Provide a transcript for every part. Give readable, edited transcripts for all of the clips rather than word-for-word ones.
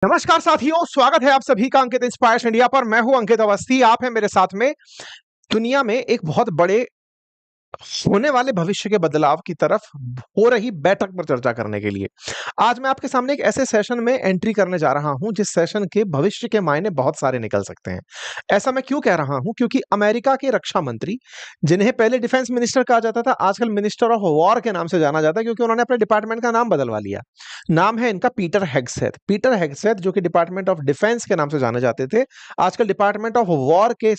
नमस्कार साथियों, स्वागत है आप सभी का अंकित इंस्पायर्स इंडिया पर। मैं हूं अंकित अवस्थी। आप हैं मेरे साथ में दुनिया में एक बहुत बड़े होने वाले भविष्य के बदलाव की तरफ हो रही बैठक पर चर्चा करने के लिए आज मैं आपके सामने एक ऐसे सेशन में एंट्री करने जा रहा हूं जिस सेशन के भविष्य के मायने बहुत सारे निकल सकते हैं। ऐसा मैं क्यों कह रहा हूं? क्योंकि अमेरिका के रक्षा मंत्री, जिन्हें पहले डिफेंस मिनिस्टर कहा जाता था, आजकल मिनिस्टर ऑफ वॉर के नाम से जाना जाता है, क्योंकि उन्होंने अपने डिपार्टमेंट का नाम बदलवा लिया। नाम है इनका पीटर हेग्सेथ। पीटर हेग्सेथ, जो कि डिपार्टमेंट ऑफ डिफेंस के नाम से जाने जाते थे, आजकल डिपार्टमेंट ऑफ वॉर के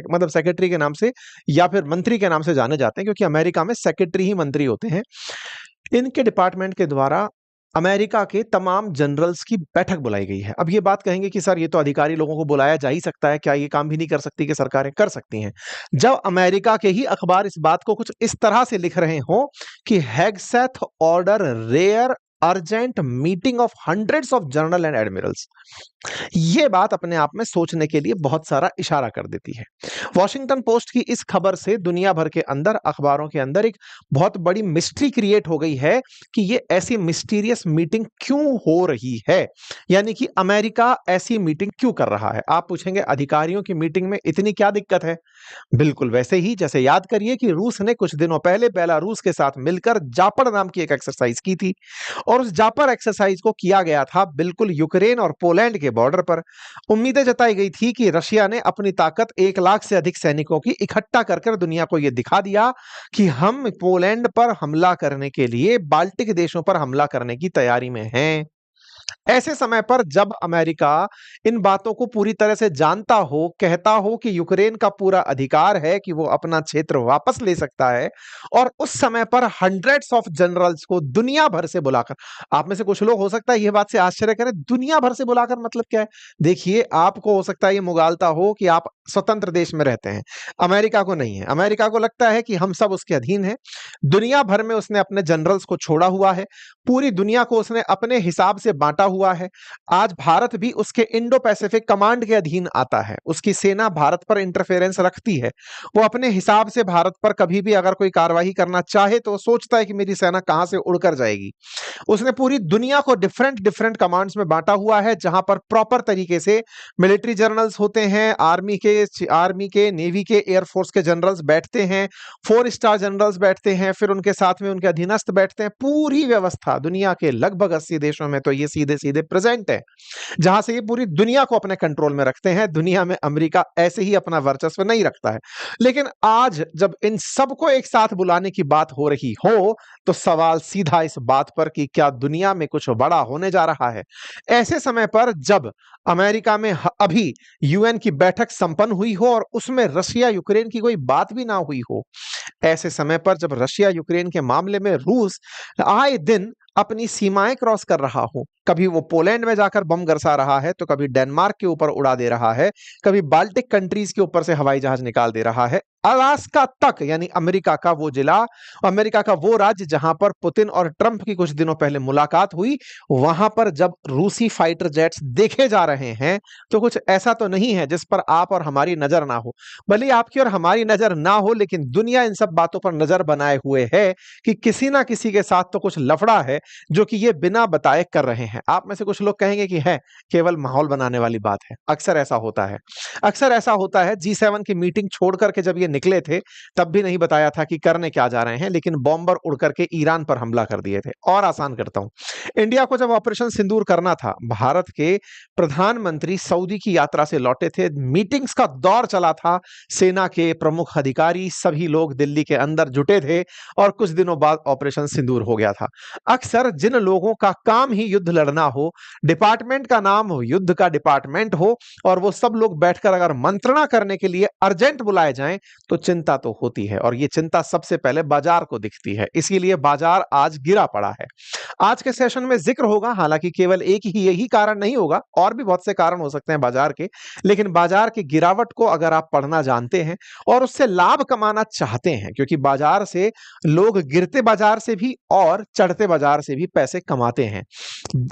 मतलब सेक्रेटरी के नाम से या फिर मंत्री के नाम से जाने जाते हैं, क्योंकि अमेरिका में सेक्रेटरी ही मंत्री होते हैं। इनके डिपार्टमेंट के द्वारा अमेरिका के तमाम जनरल्स की बैठक बुलाई गई है। अब ये बात कहेंगे कि सर, ये तो अधिकारी लोगों को बुलाया जा ही सकता है, क्या ये काम भी नहीं कर सकती कि सरकारें कर सकती हैं? जब अमेरिका के ही अखबार इस बात को कुछ इस तरह से लिख रहे हो कि Hegseth order rare urgent meeting of hundreds of general and admirals, ये बात अपने आप में सोचने के लिए बहुत सारा इशारा कर देती है। वॉशिंगटन पोस्ट की इस खबर से दुनिया भर के अंदर अखबारों के अंदर एक बहुत बड़ी मिस्ट्री क्रिएट हो गई है कि ये ऐसी मिस्टीरियस मीटिंग क्यों हो रही है, यानी कि अमेरिका ऐसी मीटिंग क्यों कर रहा है। आप पूछेंगे, अधिकारियों की मीटिंग में इतनी क्या दिक्कत है? बिल्कुल वैसे ही जैसे याद करिए कि रूस ने कुछ दिनों पहले बेलारूस के साथ मिलकर जापड़ नाम की एक एक्सरसाइज की थी, और उस जापर एक्सरसाइज को किया गया था बिल्कुल यूक्रेन और पोलैंड के बॉर्डर पर। उम्मीदें जताई गई थी कि रशिया ने अपनी ताकत 1 लाख से अधिक सैनिकों की इकट्ठा कर दुनिया को यह दिखा दिया कि हम पोलैंड पर हमला करने के लिए बाल्टिक देशों पर हमला करने की तैयारी में हैं। ऐसे समय पर जब अमेरिका इन बातों को पूरी तरह से जानता हो, कहता हो कि यूक्रेन का पूरा अधिकार है कि वो अपना क्षेत्र वापस ले सकता है, और उस समय पर हंड्रेड्स ऑफ जनरल्स को दुनिया भर से बुलाकर, आप में से कुछ लोग हो सकता है यह बात से आश्चर्य करें, दुनिया भर से बुलाकर मतलब क्या है? देखिए, आपको हो सकता है ये मुगालता हो कि आप स्वतंत्र देश में रहते हैं, अमेरिका को नहीं है। अमेरिका को लगता है कि हम सब उसके अधीन हैं। दुनिया भर में उसने अपने जनरल्स को छोड़ा हुआ है, पूरी दुनिया को उसने अपने हिसाब से बांटा हुआ है। आज भारत भी उसके इंडो पैसिफिक कमांड के अधीन आता है। उसकी सेना भारत पर इंटरफेरेंस रखती है। वो अपने हिसाब से भारत पर कभी भी अगर कोई कार्रवाई करना चाहे तो वो सोचता है कि मेरी सेना कहां से उड़कर जाएगी। उसने पूरी दुनिया को डिफरेंट डिफरेंट कमांड्स में बांटा हुआ है, जहां पर प्रॉपर तरीके से मिलिट्री जनरल्स होते हैं, आर्मी के, नेवी के, एयरफोर्स के जनरल्स बैठते हैं, 4 स्टार जनरल्स बैठते हैं, फिर उनके साथ में उनके अधीनस्थ बैठते हैं। पूरी व्यवस्था दुनिया के लगभग 80 देशों में तो ये सीधे सीधे प्रेजेंट है, जहां से ये पूरी दुनिया को अपने कंट्रोल में रखते हैं। दुनिया में अमेरिका ऐसे ही अपना वर्चस्व नहीं रखता है। लेकिन आज जब इन सबको एक साथ बुलाने की बात हो रही हो, तो सवाल सीधा इस बात पर कि क्या दुनिया में कुछ बड़ा होने जा रहा है। ऐसे समय पर जब अमेरिका में अभी यूएन की बैठक संपन्न हुई हो और उसमें रशिया यूक्रेन की कोई बात भी ना हुई हो, ऐसे समय पर जब रशिया यूक्रेन के मामले में रूस आए दिन अपनी सीमाएं क्रॉस कर रहा हो, कभी वो पोलैंड में जाकर बम बरसा रहा है, तो कभी डेनमार्क के ऊपर उड़ा दे रहा है, कभी बाल्टिक कंट्रीज के ऊपर से हवाई जहाज निकाल दे रहा है, अलास्का तक, यानी अमेरिका का वो जिला, अमेरिका का वो राज्य जहां पर पुतिन और ट्रंप की कुछ दिनों पहले मुलाकात हुई, वहां पर जब रूसी फाइटर जेट्स देखे जा रहे हैं, तो कुछ ऐसा तो नहीं है जिस पर आप और हमारी नजर ना हो। भले आपकी और हमारी नजर ना हो, लेकिन दुनिया इन सब बातों पर नजर बनाए हुए है कि किसी ना किसी के साथ तो कुछ लफड़ा है, जो कि ये बिना बताए कर रहे हैं। आप में से कुछ लोग कहेंगे कि है केवल माहौल बनाने वाली बात है। अक्सर ऐसा होता है, अक्सर ऐसा होता है। G7 की मीटिंग छोड़ करके जब ये निकले थे, तब भी नहीं बताया था कि करने क्या जा रहे हैं, लेकिन बॉम्बर उड़ करके ईरान पर हमला कर दिए थे। और आसान करता हूं, इंडिया को जब ऑपरेशन सिंदूर करना था, भारत के प्रधानमंत्री सऊदी की यात्रा से लौटे थे, मीटिंग्स का दौर चला था, सेना के प्रमुख अधिकारी सभी लोग दिल्ली के अंदर जुटे थे, और कुछ दिनों बाद ऑपरेशन सिंदूर हो गया था। अक्सर जिन लोगों का काम ही युद्ध लड़ना हो, डिपार्टमेंट का नाम हो, युद्ध का डिपार्टमेंट हो, और वो सब लोग बैठकर अगर मंत्रणा करने के लिए अर्जेंट बुलाए जाएं, तो चिंता तो होती है, और ये चिंता सबसे पहले बाजार को दिखती है। इसीलिए बाजार आज गिरा पड़ा है। आज के सेशन में जिक्र होगा, हालांकि केवल एक ही यही कारण नहीं होगा, और भी बहुत से कारण हो सकते हैं बाजार के, लेकिन बाजार की गिरावट को अगर आप पढ़ना जानते हैं और उससे लाभ कमाना चाहते हैं, क्योंकि बाजार से लोग गिरते बाजार से भी और चढ़ते बाजार से भी पैसे कमाते हैं।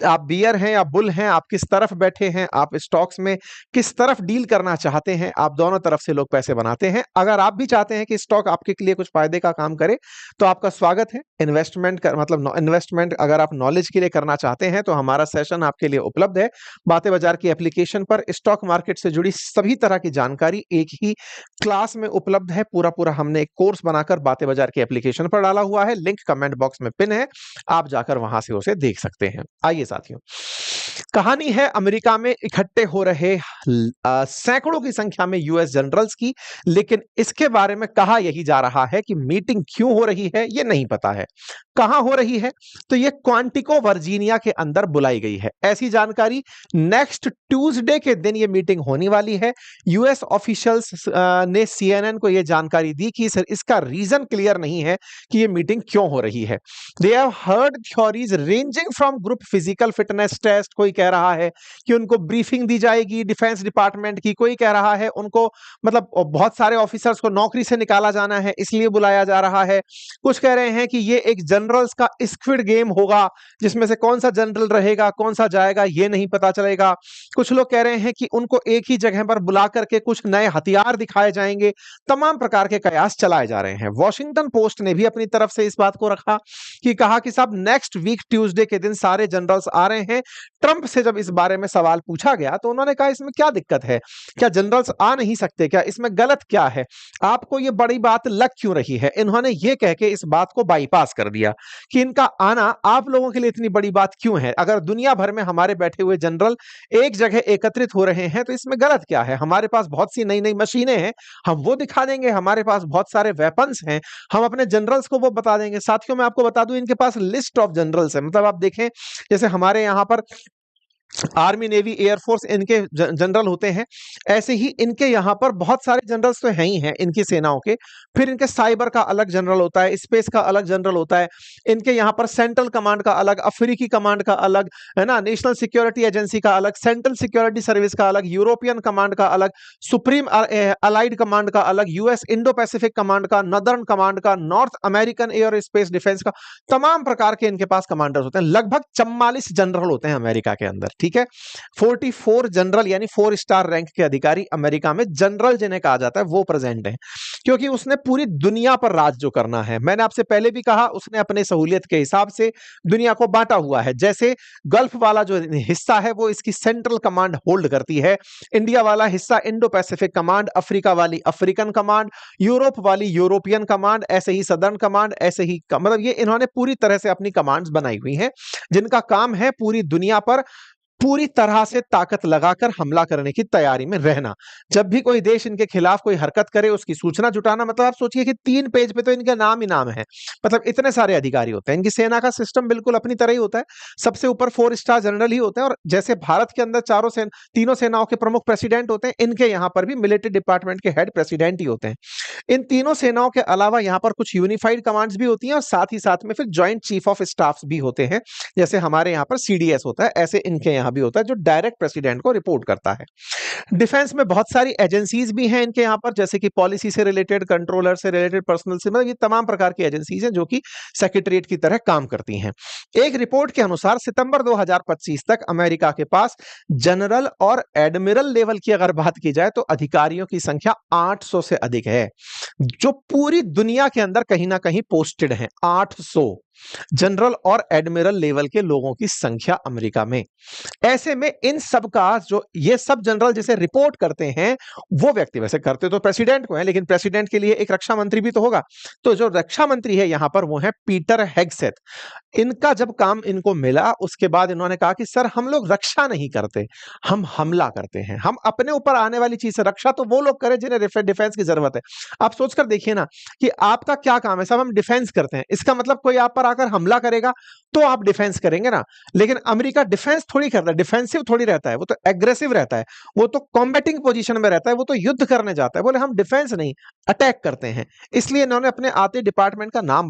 आप बियर हैं या बुल हैं, आप किस तरफ बैठे हैं, आप स्टॉक्स में किस तरफ डील करना चाहते हैं, आप दोनों तरफ से लोग पैसे बनाते हैं। अगर आप भी चाहते हैं कि स्टॉक आपके लिए कुछ फायदे का काम करे, तो आपका स्वागत है। इन्वेस्टमेंट का मतलब इन्वेस्टमेंट अगर आप नॉलेज के लिए करना चाहते हैं तो हमारा सेशन आपके लिए उपलब्ध है। बातें बाजार की एप्लीकेशन पर स्टॉक मार्केट से जुड़ी सभी तरह की जानकारी एक ही क्लास में उपलब्ध है। पूरा हमने एक कोर्स बनाकर बातें बाजार की एप्लीकेशन पर डाला हुआ है, लिंक कमेंट बॉक्स में पिन है, आप जाकर वहां से उसे देख सकते हैं। आइए साथियों, कहानी है अमेरिका में इकट्ठे हो रहे सैकड़ों की संख्या में यूएस जनरल्स की, लेकिन इसके बारे में कहा यही जा रहा है कि मीटिंग क्यों हो रही है ये नहीं पता है। कहां हो रही है? तो ये क्वांटिको वर्जीनिया के अंदर बुलाई गई है। ऐसी जानकारी नेक्स्ट ट्यूसडे के दिन ये मीटिंग होने वाली है। यूएस ऑफिशियल्स ने सीएनएन को यह जानकारी दी कि सर इसका रीजन क्लियर नहीं है कि ये मीटिंग क्यों हो रही है। They have heard theories ranging from group physical fitness test, कोई कह रहा है कि उनको ब्रीफिंग दी जाएगी डिफेंस डिपार्टमेंट की, कोई कह रहा है उनको मतलब बहुत सारे ऑफिसर्स को नौकरी से निकाला जाना है इसलिए बुलाया जा रहा है। कुछ कह रहे हैं कि ये एक जनरल्स का स्क्विड गेम होगा जिसमें से कौन सा जनरल रहेगा कौन सा जाएगा ये नहीं पता चलेगा। कुछ लोग कह रहे हैं कि उनको एक ही जगह पर बुला करके कुछ नए हथियार दिखाए जाएंगे। तमाम प्रकार के कयास चलाए जा रहे हैं। वॉशिंगटन पोस्ट ने भी अपनी तरफ से इस बात को रखा कि कहा कि साहब नेक्स्ट वीक ट्यूसडे के दिन सारे जनरल्स आ रहे हैं। ट्रंप से जब इस बारे में सवाल पूछा गया तो उन्होंने कहा इसमें क्या दिक्कत है, क्या जनरल्स आ नहीं सकते, क्या इसमें गलत क्या है, आपको ये बड़ी बात लग क्यों रही है। इन्होंने ये कह के इस बात को बाईपास कर दिया कि इनका आना आप लोगों के लिए इतनी बड़ी बात क्यों है। अगर दुनिया भर में हमारे बैठे हुए जनरल एक जगह एकत्रित हो रहे हैं तो इसमें गलत क्या है। हमारे पास बहुत सी नई नई मशीनें हैं, हम वो दिखा देंगे। हमारे पास बहुत सारे वेपन्स हैं, हम अपने जनरल्स को वो बता देंगे। साथियों मैं आपको बता दूं इनके पास लिस्ट ऑफ जनरल्स है। मतलब आप देखें जैसे हमारे यहां पर आर्मी नेवी एयरफोर्स इनके जनरल होते हैं, ऐसे ही इनके यहां पर बहुत सारे जनरल्स तो हैं ही हैं इनकी सेनाओं के। फिर इनके साइबर का अलग जनरल होता है, स्पेस का अलग जनरल होता है। इनके यहां पर सेंट्रल कमांड का अलग, अफ्रीकी कमांड का अलग, है ना, नेशनल सिक्योरिटी एजेंसी का अलग, सेंट्रल सिक्योरिटी सर्विस का अलग, यूरोपियन कमांड का अलग, सुप्रीम अलाइड कमांड का अलग, यूएस इंडो पैसिफिक कमांड का, नदर्न कमांड का, north American air space defence का, तमाम प्रकार के इनके पास कमांडर्स होते हैं। लगभग 44 जनरल होते हैं अमेरिका के अंदर। ठीक है, 44 जनरल यानी 4 स्टार रैंक के अधिकारी अमेरिका में जनरल जिन्हें कहा जाता है वो प्रेजेंट है, क्योंकि उसने पूरी दुनिया पर राज जो करना है। मैंने आपसे पहले भी कहा उसने अपने सहूलियत के हिसाब से दुनिया को बांटा हुआ है। जैसे गल्फ वाला जो हिस्सा है वो इसकी सेंट्रल कमांड होल्ड करती है, इंडिया वाला हिस्सा इंडो पैसिफिक कमांड, अफ्रीका वाली अफ्रीकन कमांड, यूरोप वाली यूरोपियन कमांड, ऐसे ही सदर्न कमांड, ऐसे ही मतलब ये इन्होंने पूरी तरह से अपनी कमांड्स बनाई हुई हैं जिनका काम है पूरी दुनिया पर पूरी तरह से ताकत लगाकर हमला करने की तैयारी में रहना। जब भी कोई देश इनके खिलाफ कोई हरकत करे उसकी सूचना जुटाना। मतलब आप सोचिए कि 3 पेज पे तो इनका नाम ही नाम है। मतलब इतने सारे अधिकारी होते हैं। इनकी सेना का सिस्टम बिल्कुल अपनी तरह ही होता है। सबसे ऊपर 4 स्टार जनरल ही होते हैं, और जैसे भारत के अंदर तीनों सेनाओं के प्रमुख प्रेसिडेंट होते हैं, इनके यहाँ पर भी मिलिट्री डिपार्टमेंट के हेड प्रेसिडेंट ही होते हैं। इन तीनों सेनाओं के अलावा यहाँ पर कुछ यूनिफाइड कमांड्स भी होती हैं, और साथ ही साथ में फिर ज्वाइंट चीफ ऑफ स्टाफ भी होते हैं। जैसे हमारे यहाँ पर सीडीएस होता है, ऐसे इनके यहाँ भी होता है जो डायरेक्ट प्रेसिडेंट को रिपोर्ट करता है। डिफेंस में बहुत सारी एजेंसीज भी हैं इनके यहाँ पर, जैसे कि पॉलिसी से रिलेटेड, कंट्रोलर से रिलेटेड, पर्सनल से, मतलब ये तमाम प्रकार की एजेंसीज हैं जो कि सेक्रेटरीट की तरह काम करती हैं। एक रिपोर्ट के अनुसार सितंबर 2025 तक अमेरिका के पास जनरल और एडमिरल लेवल की अगर बात की जाए तो अधिकारियों की संख्या 800 से अधिक है, जो पूरी दुनिया के अंदर कहीं ना कहीं पोस्टेड हैं। 800 जनरल और एडमिरल लेवल के लोगों की संख्या अमेरिका में। ऐसे में इन सब का जो ये सब जनरल जिसे रिपोर्ट करते हैं वो व्यक्ति, वैसे करते तो प्रेसिडेंट को है, लेकिन प्रेसिडेंट के लिए एक रक्षा मंत्री भी तो होगा। तो जो रक्षा मंत्री है यहां पर वो है पीटर हेगसेथ। इनका जब काम इनको मिला उसके बाद इन्होंने कहा कि सर हम लोग रक्षा नहीं करते, हम हमला करते हैं। हम अपने ऊपर आने वाली चीज से, रक्षा तो वो लोग करें जिन्हें डिफेंस की जरूरत है। आप सोचकर देखिए ना कि आपका क्या काम है। सब हम डिफेंस करते हैं, इसका मतलब कोई आप पर आकर हमला करेगा तो आप डिफेंस करेंगे ना। लेकिन अमेरिका डिफेंस थोड़ी करता है, डिफेंसिव थोड़ी रहता है, वो तो एग्रेसिव रहता है, वो तो कॉम्बैटिंग पोजीशन में रहता है, वो तो युद्ध करने जाता है। बोले हम डिफेंस नहीं, अटैक करते हैं। इसलिए इन्होंने अपने आते डिपार्टमेंट का नाम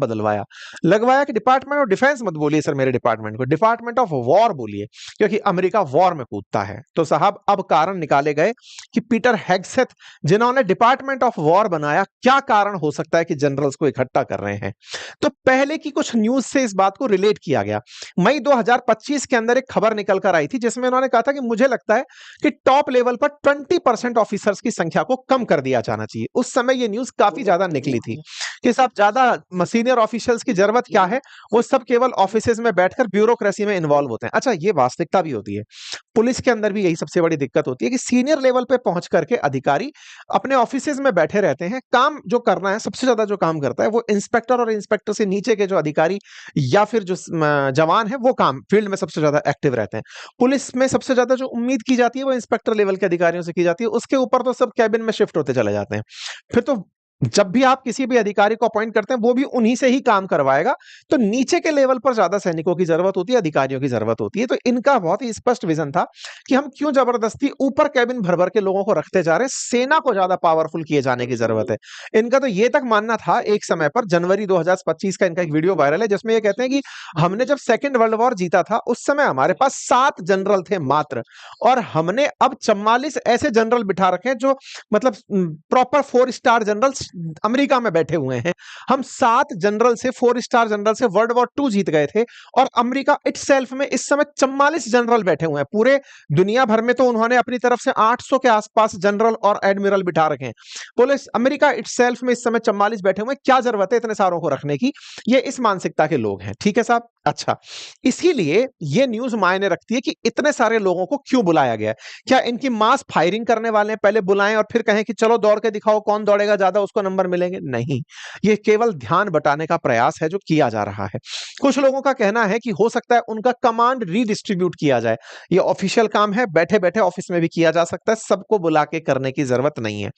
लगवाया कि डिपार्टमेंट ऑफ डिफेंस मत बोलिए सर मेरे डिपार्टमेंट को, डिपार्टमेंट ऑफ वॉर बोलिए, क्योंकि अमेरिका वॉर में कूदता है। तो साहब अब कारण निकाले गए कि पीटर हेगसेथ जिन्होंने डिपार्टमेंट ऑफ वॉर बनाया, क्या कारण हो सकता है कि जनरल्स को इकट्ठा कर रहे हैं। तो पहले की कुछ न्यूज से इस बात को रिलेट किया गया। मई 2025 के अंदर एक खबर निकल कर आई थी जिसमें उन्होंने कहा था कि मुझे लगता है कि टॉप लेवल लेवल पर 20% ऑफिसर्स की संख्या को कम कर दिया जाना चाहिए। उस समय ये न्यूज काफी ज्यादा निकली थी कि साहब ज्यादा सीनियर ऑफिशियल्स की जरूरत क्या है, वो सब केवल ऑफिसेज में बैठकर ब्यूरोक्रेसी में इन्वॉल्व होते हैं। अच्छा, ये वास्तविकता भी होती है। पुलिस के अंदर भी यही सबसे बड़ी दिक्कत होती है कि सीनियर लेवल पे पहुंच करके अधिकारी अपने ऑफिसेज में बैठे रहते हैं। काम जो करना है, सबसे ज्यादा जो काम करता है वो इंस्पेक्टर और इंस्पेक्टर से नीचे के जो अधिकारी या फिर जो जवान है, वो काम फील्ड में सबसे ज्यादा एक्टिव रहते हैं। पुलिस में सबसे ज्यादा जो उम्मीद की जाती है वो इंस्पेक्टर लेवल के अधिकारियों से की जाती है। उसके ऊपर तो सब कैबिन में शिफ्ट होते चले जाते हैं। फिर तो जब भी आप किसी भी अधिकारी को अपॉइंट करते हैं, वो भी उन्हीं से ही काम करवाएगा। तो नीचे के लेवल पर ज्यादा सैनिकों की जरूरत होती है, अधिकारियों की जरूरत होती है। तो इनका बहुत ही स्पष्ट विजन था कि हम क्यों जबरदस्ती ऊपर कैबिन भर भर के लोगों को रखते जा रहे हैं, सेना को ज्यादा पावरफुल किए जाने की जरूरत है। इनका तो ये तक मानना था एक समय पर, जनवरी 2025 का इनका एक वीडियो वायरल है जिसमें ये कहते हैं कि हमने जब सेकेंड वर्ल्ड वॉर जीता था उस समय हमारे पास 7 जनरल थे मात्र, और हमने अब 44 ऐसे जनरल बिठा रखे हैं जो मतलब प्रॉपर 4 स्टार जनरल्स अमेरिका में बैठे हुए हैं। हम 7 जनरल से, 4 स्टार जनरल से वर्ल्ड वॉर 2 जीत गए थे, और अमेरिका इटसेल्फ में इस समय 44 जनरल बैठे हुए हैं। पूरे दुनिया भर में तो उन्होंने अपनी तरफ से 800 के आसपास जनरल और एडमिरल बिठा रखे हैं। बोले अमेरिका इटसेल्फ में इस समय 44 बैठे हुए हैं, क्या जरूरत है इतने सारों को रखने की? ये इस मानसिकता के लोग हैं। ठीक है साहब। अच्छा, इसीलिए ये न्यूज मायने रखती है कि इतने सारे लोगों को क्यों बुलाया गया है। क्या इनकी मास फायरिंग करने वाले हैं, पहले बुलाएं और फिर कहें कि चलो दौड़ के दिखाओ, कौन दौड़ेगा ज्यादा उसको नंबर मिलेंगे? नहीं, ये केवल ध्यान बटाने का प्रयास है जो किया जा रहा है। कुछ लोगों का कहना है कि हो सकता है उनका कमांड रीडिस्ट्रीब्यूट किया जाए। ये ऑफिशियल काम है, बैठे बैठे ऑफिस में भी किया जा सकता है, सबको बुला के करने की जरूरत नहीं है।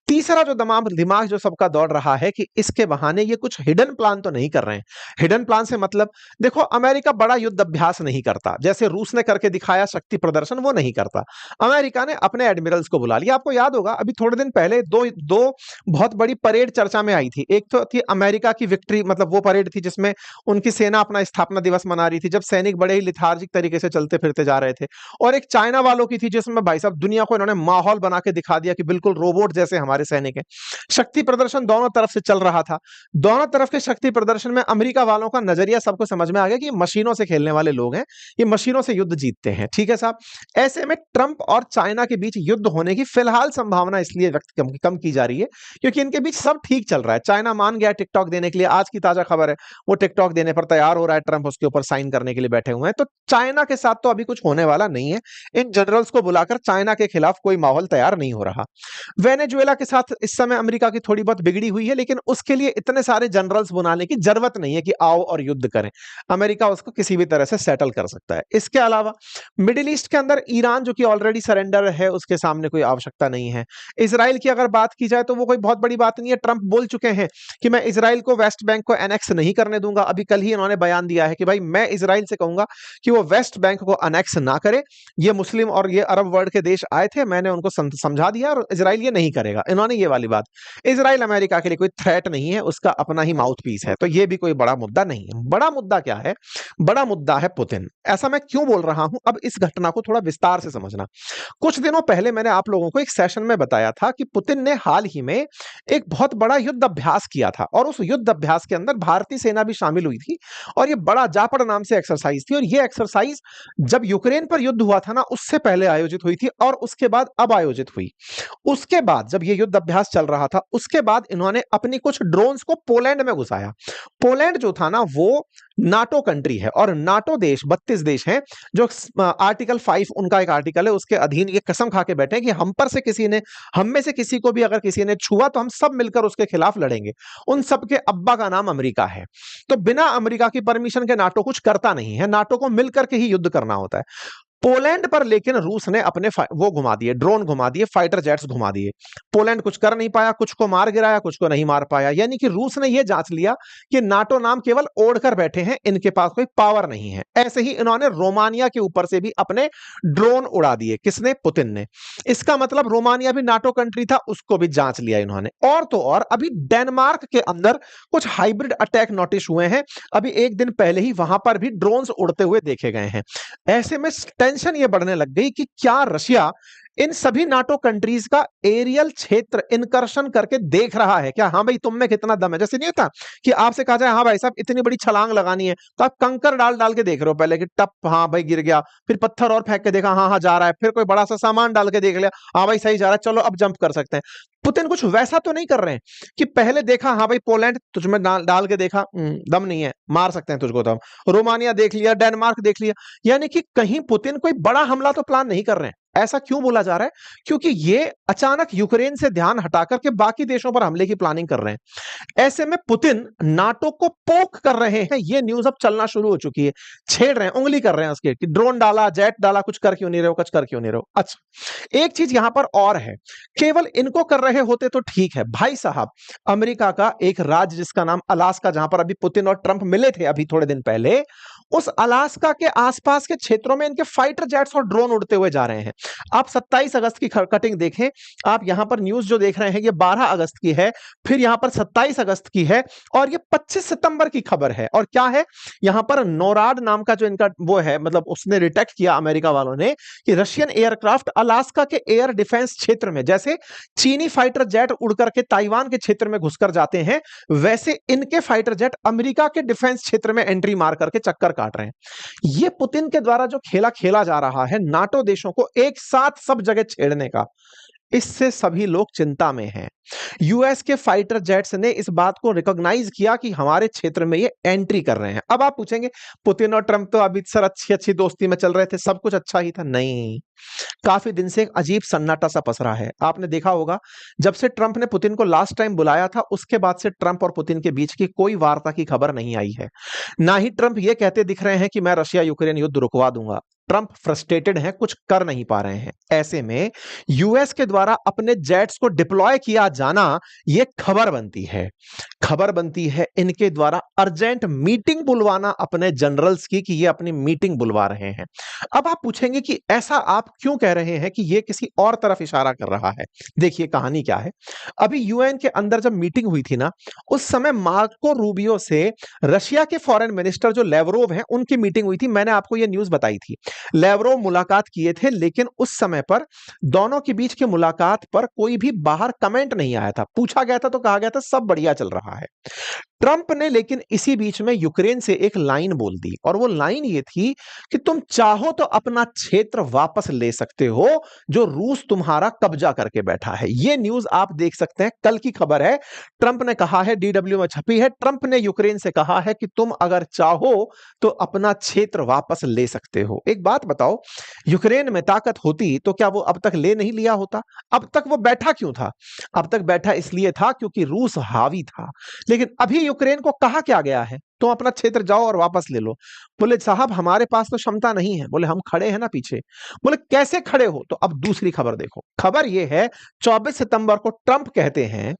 तीसरा जो दिमाग जो सबका दौड़ रहा है कि इसके बहाने ये कुछ हिडन प्लान तो नहीं कर रहे हैं। हिडन प्लान से मतलब, देखो अमेरिका बड़ा युद्ध अभ्यास नहीं करता, जैसे रूस ने करके दिखाया शक्ति प्रदर्शन, वो नहीं करता। अमेरिका ने अपने एडमिरल्स को बुला लिया। आपको याद होगा अभी थोड़े दिन पहले दो बहुत बड़ी परेड चर्चा में आई थी। एक तो थी अमेरिका की विक्ट्री, मतलब वो परेड थी जिसमें उनकी सेना अपना स्थापना दिवस मना रही थी, जब सैनिक बड़े ही लिथार्जिक तरीके से चलते फिरते जा रहे थे। और एक चाइना वालों की थी जिसमें भाई साहब दुनिया को इन्होंने माहौल बना के दिखा दिया कि बिल्कुल रोबोट जैसे हमारे सैनिक हैं। शक्ति प्रदर्शन दोनों तरफ से चल रहा था। दोनों तरफ के शक्ति प्रदर्शन में अमेरिका वालों का नजरिया सबको समझ में आ गया कि ये मशीनों से खेलने वाले लोग हैं, ये मशीनों से युद्ध जीतते हैं। ठीक है साहब। ऐसे में ट्रंप और चाइना के बीच युद्ध होने की फिलहाल संभावना इसलिए कम की जा रही है क्योंकि इनके बीच सब ठीक चल रहा है। चाइना मान गया टिकटॉक देने के लिए, आज की ताजा खबर है, वो टिकटॉक देने पर तैयार हो रहा है, ट्रंप उसके ऊपर साइन करने के लिए बैठे हुए हैं। तो चाइना के साथ तो अभी कुछ होने वाला नहीं है। इन जनरल्स को बुलाकर चाइना के खिलाफ कोई माहौल तैयार नहीं हो रहा। वेनेजुएला के साथ इस समय अमेरिका की थोड़ी बहुत बिगड़ी हुई है, लेकिन उसके लिए इतने सारे जनरल्स बुलाने की जरूरत नहीं है कि आओ और युद्ध करें। अमेरिका उसको किसी भी तरह से सेटल कर सकता है। इसके अलावा मिडिल ईस्ट के अंदर ईरान जो कि ऑलरेडी सरेंडर है, उसके सामने कोई आवश्यकता नहीं है। इजराइल की अगर बात की जाए तो वो कोई बहुत बड़ी बात नहीं है। ट्रंप बोल चुके हैं कि मैं इजराइल को वेस्ट बैंक को एनेक्स नहीं करने दूंगा। अभी कल ही इन्होंने बयान दिया है कि भाई मैं इजराइल से कहूंगा कि वो वेस्ट बैंक को अनेक्स ना करे। ये मुस्लिम और ये अरब वर्ल्ड के देश आए थे, मैंने उनको समझा दिया और इजराइल ये नहीं करेगा। इन्होंने ये वाली बात, इजराइल अमेरिका के लिए कोई थ्रेट नहीं है, उसका अपना ही माउथ पीस है। तो ये भी कोई बड़ा मुद्दा नहीं है। बड़ा मुद्दा क्या है? बड़ा मुद्दा है पुतिन। ऐसा मैं क्यों बोल रहा हूं, अब इस घटना को थोड़ा विस्तार से समझना। कुछ दिनों पहले मैंने आप लोगों को एक सेशन में बताया था कि पुतिन ने हाल ही में एक बहुत बड़ा युद्ध अभ्यास किया था, और उस युद्ध अभ्यास के अंदर भारतीय सेना भी शामिल हुई थी, और ये बड़ा जापड़ नाम से एक्सरसाइज थी। और ये एक्सरसाइज जब यूक्रेन पर युद्ध हुआ था ना, उससे पहले आयोजित हुई थी, और उसके बाद अब आयोजित हुई। उसके बाद जब ये युद्ध अभ्यास चल रहा था, उसके बाद इन्होंने अपनी कुछ ड्रोन्स को पोलैंड में घुसाया। पोलैंड जो था ना, वो नाटो कंट्री है, और नाटो देश 32 देश हैं जो आर्टिकल 5 उनका एक आर्टिकल है, उसके अधीन ये कसम खा के बैठे हैं कि हम में से किसी को भी अगर किसी ने छुआ तो हम सब मिलकर उसके खिलाफ लड़ेंगे। उन सब के अब्बा का नाम अमेरिका है। तो बिना अमेरिका की परमिशन के नाटो कुछ करता नहीं है, नाटो को मिलकर के ही युद्ध करना होता है। पोलैंड पर लेकिन रूस ने अपने वो घुमा दिए, ड्रोन घुमा दिए, फाइटर जेट्स घुमा दिए। पोलैंड कुछ कर नहीं पाया, कुछ को मार गिराया, कुछ को नहीं मार पाया। यानी कि रूस ने यह जांच लिया कि नाटो नाम केवल ओढ़कर बैठे हैं, इनके पास कोई पावर नहीं है। ऐसे ही इन्होंने रोमानिया के ऊपर से भी अपने ड्रोन उड़ा दिए। किसने? पुतिन ने। इसका मतलब रोमानिया भी नाटो कंट्री था, उसको भी जांच लिया इन्होंने। और तो और अभी डेनमार्क के अंदर कुछ हाइब्रिड अटैक नोटिस हुए हैं। अभी एक दिन पहले ही वहां पर भी ड्रोन्स उड़ते हुए देखे गए हैं। ऐसे में टेंशन ये बढ़ने लग गई कि क्या रशिया इन सभी नाटो कंट्रीज का एरियल क्षेत्र इनकर्शन करके देख रहा है क्या, हाँ भाई तुम में कितना दम है। जैसे नहीं होता कि आपसे कहा जाए हाँ भाई साहब इतनी बड़ी छलांग लगानी है, तो आप कंकर डाल डाल के देख रहे हो पहले कि टप, हाँ भाई गिर गया, फिर पत्थर और फेंक के देखा, हाँ हाँ जा रहा है, फिर कोई बड़ा सा सामान डाल के देख लिया, हाँ भाई सही जा रहा है, चलो अब जंप कर सकते हैं। पुतिन कुछ वैसा तो नहीं कर रहे हैं कि पहले देखा हाँ भाई पोलैंड तुझमें डाल के देखा, दम नहीं है, मार सकते हैं तुझको, तो हम रोमानिया देख लिया, डेनमार्क देख लिया, यानी कि कहीं पुतिन कोई बड़ा हमला तो प्लान नहीं कर रहे हैं। ऐसा क्यों बोला जा रहा है? क्योंकि ये अचानक यूक्रेन से ध्यान हटाकर के बाकी देशों पर हमले की प्लानिंग कर रहे हैं। ऐसे में पुतिन नाटो को पोक कर रहे हैं, ये न्यूज अब चलना शुरू हो चुकी है, छेड़ रहे हैं, उंगली कर रहे हैं उसके कि ड्रोन डाला, जेट डाला, कुछ कर क्यों नहीं रहे हो, कुछ कर क्यों नहीं रहे हो। अच्छा, एक चीज यहां पर और है, केवल इनको कर रहे होते तो ठीक है भाई साहब, अमेरिका का एक राज्य जिसका नाम अलास्का, जहां पर अभी पुतिन और ट्रंप मिले थे अभी थोड़े दिन पहले, उस अलास्का के आसपास के क्षेत्रों में इनके फाइटर जेट्स और ड्रोन उड़ते हुए जा रहे हैं। आप 27 अगस्त की कटिंग देखें, आप यहां पर न्यूज जो देख रहे हैं ये 12 अगस्त की है, फिर यहां पर 27 अगस्त की है, और ये 25 सितंबर की खबर है। और क्या है, यहां पर नोराड नाम का जो इनका वो है, मतलब उसने डिटेक्ट किया अमेरिका वालों ने कि रशियन एयरक्राफ्ट अलास्का के एयर डिफेंस क्षेत्र में, जैसे चीनी फाइटर जेट उड़कर के ताइवान के क्षेत्र में घुसकर जाते हैं, वैसे इनके फाइटर जेट अमेरिका के डिफेंस क्षेत्र में एंट्री मार करके चक्कर काट रहे हैं। यह पुतिन के द्वारा जो खेला खेला जा रहा है नाटो देशों को एक साथ सब जगह छेड़ने का, इससे सभी लोग चिंता में हैं। यूएस के फाइटर जेट्स ने इस बात को रिकॉग्नाइज किया कि हमारे क्षेत्र में ये एंट्री कर रहे हैं। अब आप पूछेंगे पुतिन और ट्रंप तो अभी सर अच्छी अच्छी दोस्ती में चल रहे थे, सब कुछ अच्छा ही था। नहीं, काफी दिन से एक अजीब सन्नाटा सा पसरा है। आपने देखा होगा जब से ट्रंप ने पुतिन को लास्ट टाइम बुलाया था, उसके बाद से ट्रंप और पुतिन के बीच की कोई वार्ता की खबर नहीं आई है। ना ही ट्रंप ये कहते दिख रहे हैं कि मैं रशिया यूक्रेन युद्ध रुकवा दूंगा। ट्रंप फ्रस्ट्रेटेड हैं, कुछ कर नहीं पा रहे हैं। ऐसे में यूएस के द्वारा अपने जेट्स को डिप्लॉय किया जाना यह खबर बनती है। खबर बनती है इनके द्वारा अर्जेंट मीटिंग बुलवाना अपने जनरल्स की, कि ये अपनी मीटिंग बुलवा रहे हैं। अब आप पूछेंगे कि ऐसा आप क्यों कह रहे हैं कि ये किसी और तरफ इशारा कर रहा है। देखिए कहानी क्या है। अभी यूएन के अंदर जब मीटिंग हुई थी ना, उस समय मार्को रूबियो से रशिया के फॉरेन मिनिस्टर जो लेवरोव हैं उनकी मीटिंग हुई थी। मैंने आपको ये न्यूज बताई थी, लेवरोव मुलाकात किए थे, लेकिन उस समय पर दोनों के बीच की मुलाकात पर कोई भी बाहर कमेंट नहीं आया था। पूछा गया था तो कहा गया था सब बढ़िया चल रहा है। ट्रंप ने लेकिन इसी बीच में यूक्रेन से एक लाइन बोल दी, और वो लाइन ये थी कि तुम चाहो तो अपना क्षेत्र वापस ले सकते हो जो रूस तुम्हारा कब्जा करके बैठा है। ये न्यूज आप देख सकते हैं, कल की खबर है। ट्रंप ने कहा है, डीडब्ल्यू में छपी है, ट्रंप ने यूक्रेन से कहा है कि तुम अगर चाहो तो अपना क्षेत्र वापस ले सकते हो। एक बात बताओ, यूक्रेन में ताकत होती तो क्या वो अब तक ले नहीं लिया होता? अब तक वो बैठा क्यों था? अब तक बैठा इसलिए था क्योंकि रूस हावी था। लेकिन अभी यूक्रेन को कहा क्या गया है, तुम अपना क्षेत्र जाओ और वापस ले लो। बोले साहब हमारे पास तो क्षमता नहीं है। बोले हम खड़े हैं ना पीछे। बोले कैसे खड़े हो? तो अब दूसरी खबर देखो। खबर यह है 24 सितंबर को ट्रंप कहते हैं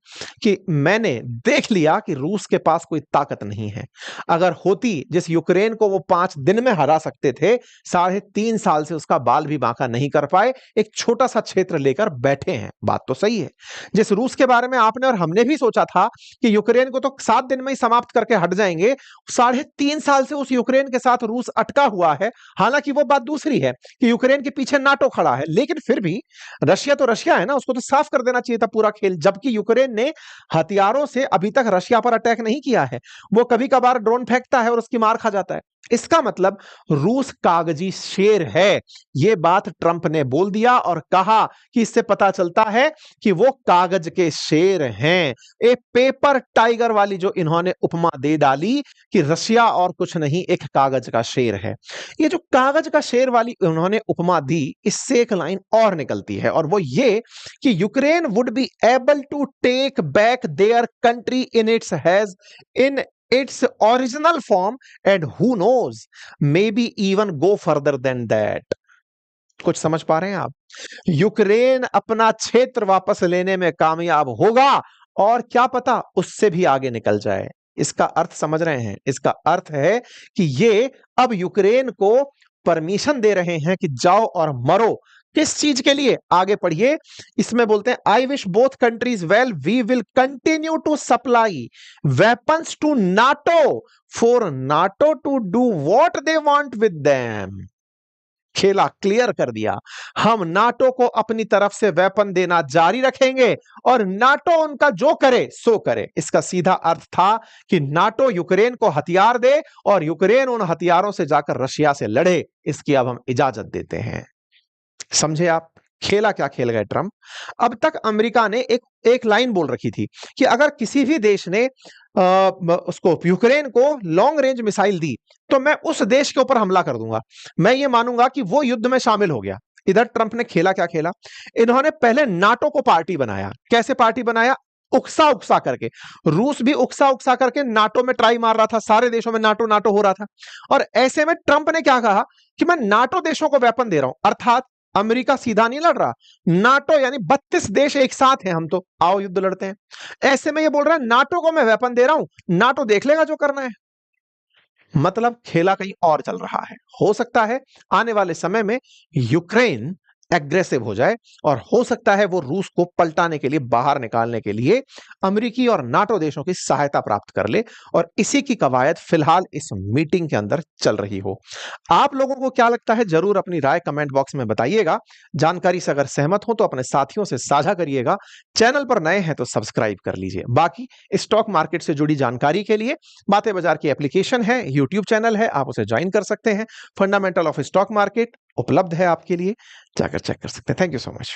कि मैंने देख लिया कि रूस के पास कोई ताकत नहीं है। अगर होती, जिस यूक्रेन को वो 5 दिन में हरा सकते थे, 3.5 साल से उसका बाल भी बांका नहीं कर पाए, एक छोटा सा क्षेत्र लेकर बैठे हैं। बात तो सही है। जिस रूस के बारे में आपने और हमने भी सोचा था कि यूक्रेन को तो 7 दिन में ही समाप्त करके हट जाएंगे, 3.5 साल से उस यूक्रेन के साथ रूस अटका हुआ है। हालांकि वो बात दूसरी है कि यूक्रेन के पीछे नाटो खड़ा है, लेकिन फिर भी रशिया तो रशिया है ना, उसको तो साफ कर देना चाहिए था पूरा खेल। जबकि यूक्रेन ने हथियारों से अभी तक रशिया पर अटैक नहीं किया है, वो कभी कभार ड्रोन फेंकता है और उसकी मार खा जाता है। इसका मतलब रूस कागजी शेर है। यह बात ट्रंप ने बोल दिया और कहा कि इससे पता चलता है कि वो कागज के शेर हैं। एक पेपर टाइगर वाली जो इन्होंने उपमा दे डाली कि रशिया और कुछ नहीं, एक कागज का शेर है। ये जो कागज का शेर वाली उन्होंने उपमा दी, इससे एक लाइन और निकलती है, और वो ये कि Ukraine would be able to take back their country in its original form, and who knows, maybe even go further than that। कुछ समझ पा रहे हैं आप? यूक्रेन अपना क्षेत्र वापस लेने में कामयाब होगा, और क्या पता उससे भी आगे निकल जाए। इसका अर्थ समझ रहे हैं? इसका अर्थ है कि ये अब यूक्रेन को परमिशन दे रहे हैं कि जाओ और मरो। किस चीज के लिए? आगे पढ़िए, इसमें बोलते हैं I wish both countries well, we will continue to supply weapons to NATO for NATO to do what they want with them. खेला क्लियर कर दिया। हम नाटो को अपनी तरफ से वेपन देना जारी रखेंगे और नाटो उनका जो करे सो करे। इसका सीधा अर्थ था कि नाटो यूक्रेन को हथियार दे और यूक्रेन उन हथियारों से जाकर रशिया से लड़े, इसकी अब हम इजाजत देते हैं। समझे आप खेला क्या खेल गए ट्रंप। अब तक अमेरिका ने एक लाइन बोल रखी थी कि अगर किसी भी देश ने उसको यूक्रेन को लॉन्ग रेंज मिसाइल दी तो मैं उस देश के ऊपर हमला कर दूंगा, मैं ये मानूंगा कि वो युद्ध में शामिल हो गया। इधर ट्रंप ने खेला क्या खेला, इन्होंने पहले नाटो को पार्टी बनाया। कैसे पार्टी बनाया? उकसा उकसा करके। रूस भी उकसा उकसा करके नाटो में ट्राई मार रहा था, सारे देशों में नाटो नाटो हो रहा था। और ऐसे में ट्रंप ने क्या कहा कि मैं नाटो देशों को वेपन दे रहा हूं, अर्थात अमेरिका सीधा नहीं लड़ रहा, नाटो यानी 32 देश एक साथ हैं हम, तो आओ युद्ध लड़ते हैं। ऐसे में ये बोल रहा है नाटो को मैं वेपन दे रहा हूं, नाटो देख लेगा जो करना है। मतलब खेला कहीं और चल रहा है। हो सकता है आने वाले समय में यूक्रेन एग्रेसिव हो जाए और हो सकता है वो रूस को पलटाने के लिए, बाहर निकालने के लिए अमेरिकी और नाटो देशों की सहायता प्राप्त कर ले, और इसी की कवायद फिलहाल इस मीटिंग के अंदर चल रही हो। आप लोगों को क्या लगता है जरूर अपनी राय कमेंट बॉक्स में बताइएगा। जानकारी से अगर सहमत हो तो अपने साथियों से साझा करिएगा। चैनल पर नए हैं तो सब्सक्राइब कर लीजिए। बाकी स्टॉक मार्केट से जुड़ी जानकारी के लिए बातें बाजार की एप्लीकेशन है, यूट्यूब चैनल है, आप उसे ज्वाइन कर सकते हैं। फंडामेंटल ऑफ स्टॉक मार्केट उपलब्ध है आपके लिए, जाकर चेक कर सकते हैं। Thank you so much.